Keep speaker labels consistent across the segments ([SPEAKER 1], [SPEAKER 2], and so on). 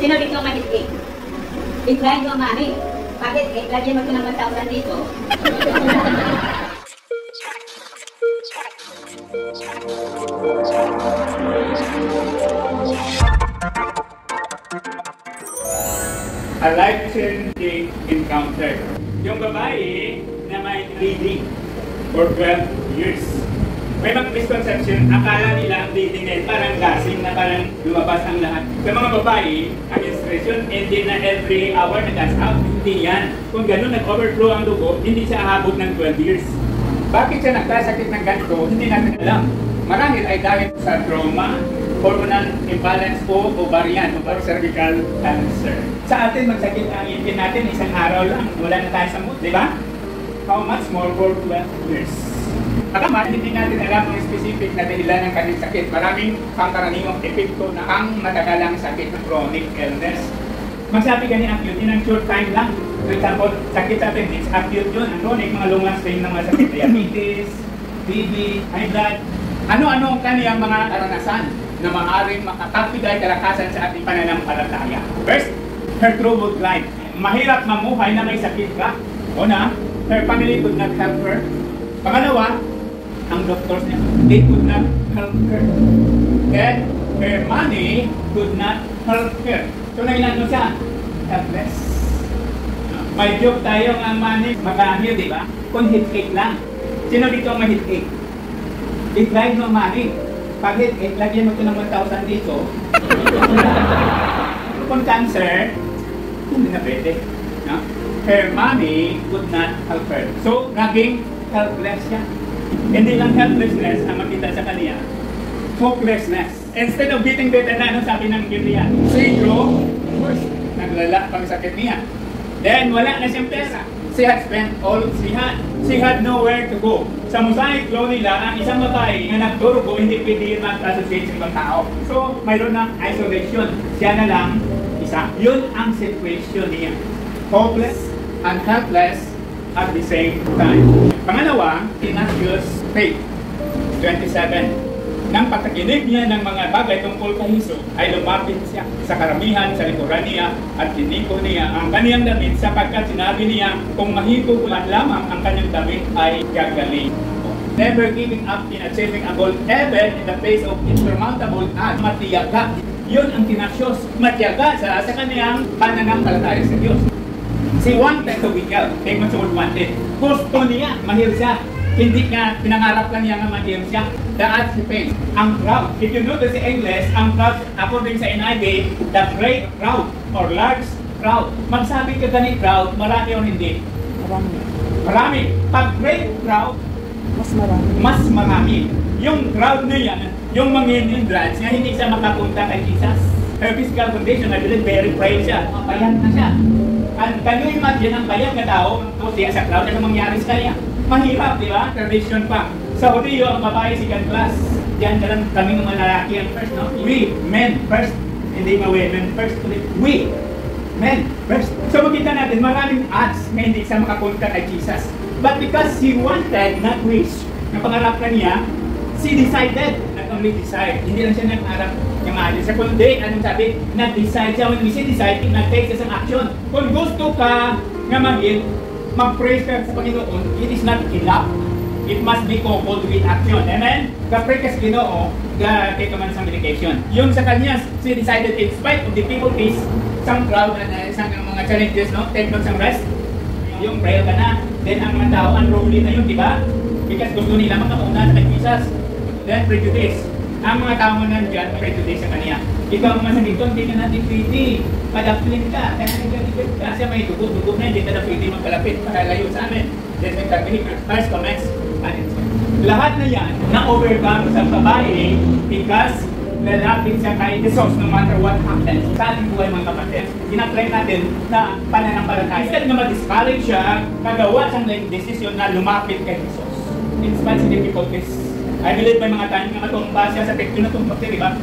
[SPEAKER 1] Sino dito mahigpit? I-try nyo, mami. Bakit? Lagyan mo ito ng 1,000 dito.
[SPEAKER 2] A life-changing encounter. Yung babae na may bleeding for 12 years. May mga misconception, akala nila ang bleeding na parang gasing na parang lumabas ang lahat. Sa mga babae, ang menstruation, hindi na every hour na gas out. Hindi yan. Kung gano'n nag-overflow ang dugo, hindi siya aabot ng 12 years. Bakit siya nagkasakit ng ganito? Hindi natin alam. Marahil ay dahil sa trauma, hormonal imbalance o ovarian or cervical cancer. Sa atin, magsakit ang ngipin natin isang araw lang. Wala na tayo sa mood, di ba? How much more for 12 years? Pagkaman, hindi natin alam ang specific na dahilan ng kanyang sakit. Maraming pangkaraniwang epekto na ang matagalang sakit ng chronic illness. Magsabi ka ni acute, yun ang short time lang. For example, sakit sa appendix, acute yun. Ang chronic, mga lungas rin ng mga sakit. Diabetes, TB, high blood. Ano-ano ang kaniyang mga karanasan na maaaring makakapigay kalakasan sa ating pananampalataya. First, her troubled life. Mahirap mamuhay na may sakit ka. Una, her family could not help her. Pangalawa, ang doctors niya, they could not help her. And her money could not help her. So nangilan mo siya, helpless. May joke tayo ang money, magahil, di ba? Kung hit-cake lang. Sino dito ang ma-hit-cake? I-try mo money. Pag hit-cake, lagyan mo ito ng 1,000 dito. Kung cancer, hindi na pwede. No? Her money could not help her. So, naging helpless siya. Hindi lang helplessness ang makita sa kanya, hopelessness. Instead of getting better na, ano sabi ng Biblia? She grew worse. Naglala pang sakit niya. Then, wala na siyang pera. She had spent all she had. She had nowhere to go. Sa mosaic law nila, ang isang babae na nagdurugo, hindi pwede mag-associate sa ibang tao. So, mayroon ng isolation. Siya na lang isa. Yun ang situation niya. Hopeless and helpless at the same time. Pangalawa, tenacious faith. 27. Nang pagkakinig niya ng mga bagay tungkol kay Jesus, ay lumapit siya sa karamihan sa likuran niya at tiniko niya ang kaniyang damit sapagkat sinabi niya kung mahigop man lamang ang kaniyang damit ay gagaling. Never giving up in achieving a goal, even in the face of insurmountable odds. Matiyaga. Yun ang tenacious. Matiyaga sa kaniyang pananampalataya sa Diyos. She wanted to be helped. Take what she wanted. Gusto niya, mahirap siya. Hindi nga, pinangarap lang niya nga mahirap siya. The odds he faced. Ang crowd. If you notice in English, ang crowd, according sa NIV, the great crowd or large crowd. Magsabi ka ganit crowd, marami o hindi?
[SPEAKER 3] Marami.
[SPEAKER 2] Marami. Pag great crowd,
[SPEAKER 3] Mas marami.
[SPEAKER 2] mas marami. Yung crowd na yan, yung mga hindrance niya, hindi siya makapunta kay Jesus. Her physical condition, I believe, very frail siya. Payat na siya. And can you imagine ang payat na tao, kung siya sa crowd, ano mangyari sa kanya? Mahirap, di ba? Tradition pa. Sa Hudiyo, ang babae second class. Diyan ka lang kaming mga lalaki ang first, no? We, men first. Hindi mga women first. We, men first. So makita natin, maraming odds na hindi siya makapunta kay Jesus. But because she wanted, not wish, na pangarap ka niya, she decided, not only decide, hindi lang siya nag-arap niya maalis. Sa kundi, anong sabi? Nag-decide siya. When we say decide, nag-take siya sa action. Kung gusto ka nga mag-praise ka sa Panginoon, it is not enough. It must be coupled with action. Amen? Kapag kasi Ginoo, take ka man sa medication. Yung sa kanya, she decided in spite of difficulties, some crowd and isang mga challenges, no? Take notes and rest. Yung prayer ka na, then ang mga tao, unruly na yun, di ba? Because gusto nila makauna sa Jesus. Then prejudice. Ang mga tao mo nandiyan, prejudice sa kanya. Ikaw mga dito, hindi ka natin pwede. Padaplin ka, kaya naglalipid ka. Kasi may dugo-dugo na, hindi ka na pwede magkalapit para layo sa amin. Then nagkagahig, first comments. Lahat na yan, na-overcome sa babae because lalapit siya kay Jesus no matter what happens. Sa ating buhay mga kapatid, ginatry natin na pananampalataya. Instead na ma-discourage siya, nagawa siyang decision na lumapit kay Jesus. In spite of difficulties. I believe may mga tayo na matumba siya sa pekto na tumbak siya, di ba?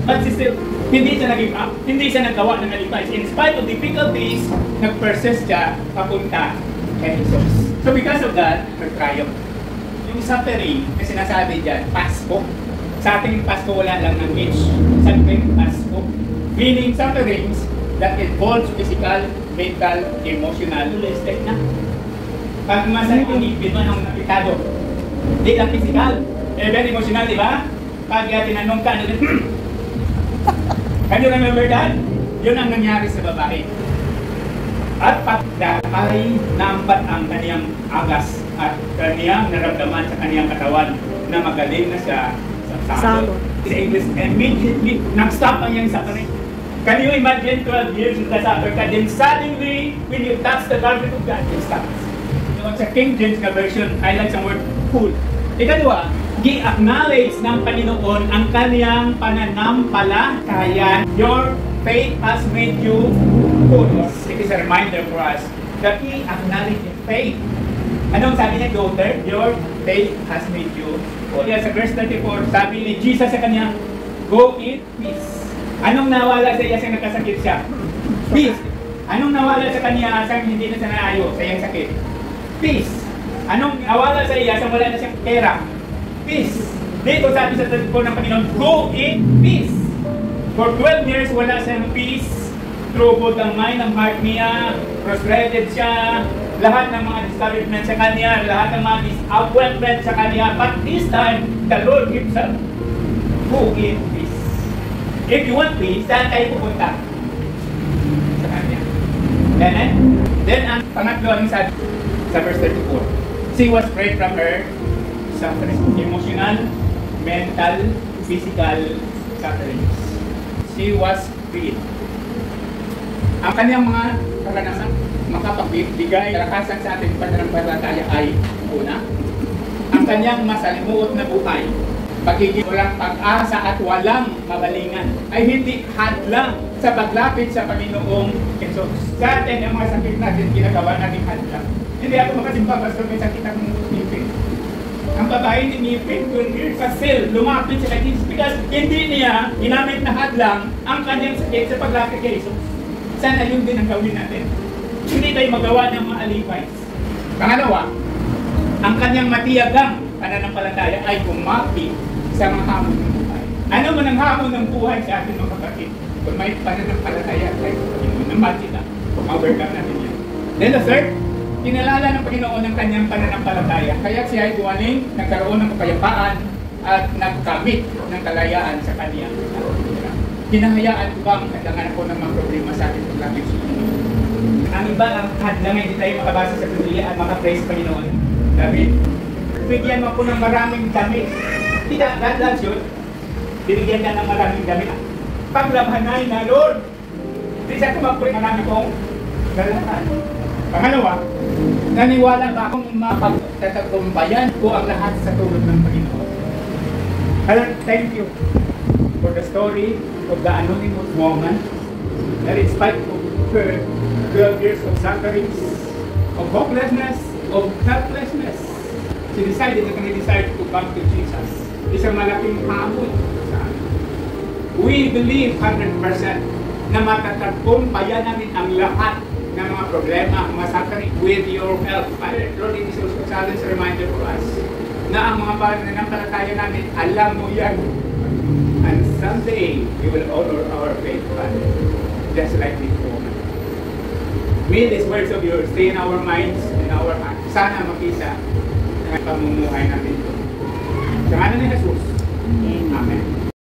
[SPEAKER 2] But still, hindi siya nag-give up. Hindi siya nagawa ng nalipay. In spite of difficulties, nag-persist siya papunta kay Jesus. So because of that, nag-triumph. Yung suffering na sinasabi dyan, Pasko. Sa ating Pasko wala lang ng beach. Suffering Pasko. Meaning sufferings that involves physical, mental, emotional, state na. Pag masakit ang ngipin mo ng napikado, di lang physical, even emotional, di ba? Pag tinanong ka, can you remember that? Yun ang nangyari sa babae. At pagka ay nampat ang kaniyang agas at kaniyang naramdaman sa kaniyang katawan na magaling na siya sa salot. Sa English, immediately, nag-stop ang iyang suffering. Can you imagine 12 years na suffer ka, then suddenly, when you touch the garment of God, it stops. Sa King James na version, I like some word, full. Ikalawa, gi-acknowledge ng Panginoon ang kaniyang pananampalataya. Your faith has made you full. It is a reminder for us that we acknowledge faith. Anong sabi niya, daughter? Your faith has made you full. Sa verse 34, sabi ni Jesus sa kanya, go in peace. Anong nawala sa iya sa nagkasakit siya? Peace. Anong nawala sa kanya sa hindi na siya naayo sa iyang sakit? Peace. Anong nawala sa iya sa wala na siyang pera? Peace. Dito sabi sa tagpo ng Panginoon, go in peace. For 12 years, wala siyang peace. Troubled ang mind, ang heart niya, frustrated siya, lahat ng mga discouragement sa kanya, lahat ng mga disappointment sa kanya. But this time, the Lord himself, go in peace. If you want peace, saan kayo pupunta? Sa kanya. Then ang pangatlo ang sabi sa verse 34, she was freed from her suffering, emotional, mental, physical sufferings. She was freed. Ang kanyang mga karanasan, makapagbigay kalakasan sa ating pananampalataya ay una, ang kanyang masalimuot na buhay, pagiging walang pag-asa at walang mabalingan ay hindi hadlang sa paglapit sa Panginoong Jesus. Sa atin, ang mga sakit natin, ginagawa natin hadlang. Hindi ako makasimba basta may sakit akong ngipin. Ang babae ni ngipin, kasi lumapit sa Jesus because hindi niya ginamit na hadlang ang kanyang sakit sa paglapit kay Jesus. Sana yun din ang gawin natin. Hindi tayo magawa ng maalipay. Pangalawa, ang kanyang matiyagang pananampalataya ay kumapit sa mga hamon ng buhay. Ano man ang hamon ng buhay sa atin mga kapatid? Kung may pananampalataya tayo sa Panginoon, namati na, overcome natin yan. Then the third, kinalala ng Panginoon ang kanyang pananampalataya. Kaya siya ay duwaling, nagkaroon ng kapayapaan at nagkamit ng kalayaan sa kanyang nakikita. Hinahayaan ko bang hadlangan ako ng mga problema sa ating paglapit sa Panginoon? Ang iba ang hadlangan, hindi tayo makabasa sa Biblia at makapraise Panginoon. David, bigyan mo ako ng maraming damit. Tidak, God loves you. Binigyan ka ng maraming damit. Paglabhanay na, Lord. Hindi siya kumapuri, marami kong galakan. Pangalawa, naniwala ba akong mapagtatagumpayan ko ang lahat sa tulong ng Panginoon? Thank you for the story of the anonymous woman that in spite of her 12 years of sufferings, of hopelessness, of helplessness, she decided to come to Jesus. Isang malaking hamon sa amin. We believe 100% na matatagumpayan namin ang lahat ng mga problema, mga suffering with your help. Lord, it is also a challenge reminder for us na ang mga pananampalataya namin, alam mo yan. And someday, we will honor our faith, Father, just like this woman. May these words of yours stay in our minds and our hearts. Sana makita ang pamumuhay natin ito. Sa ngalan ni Jesus. Amen.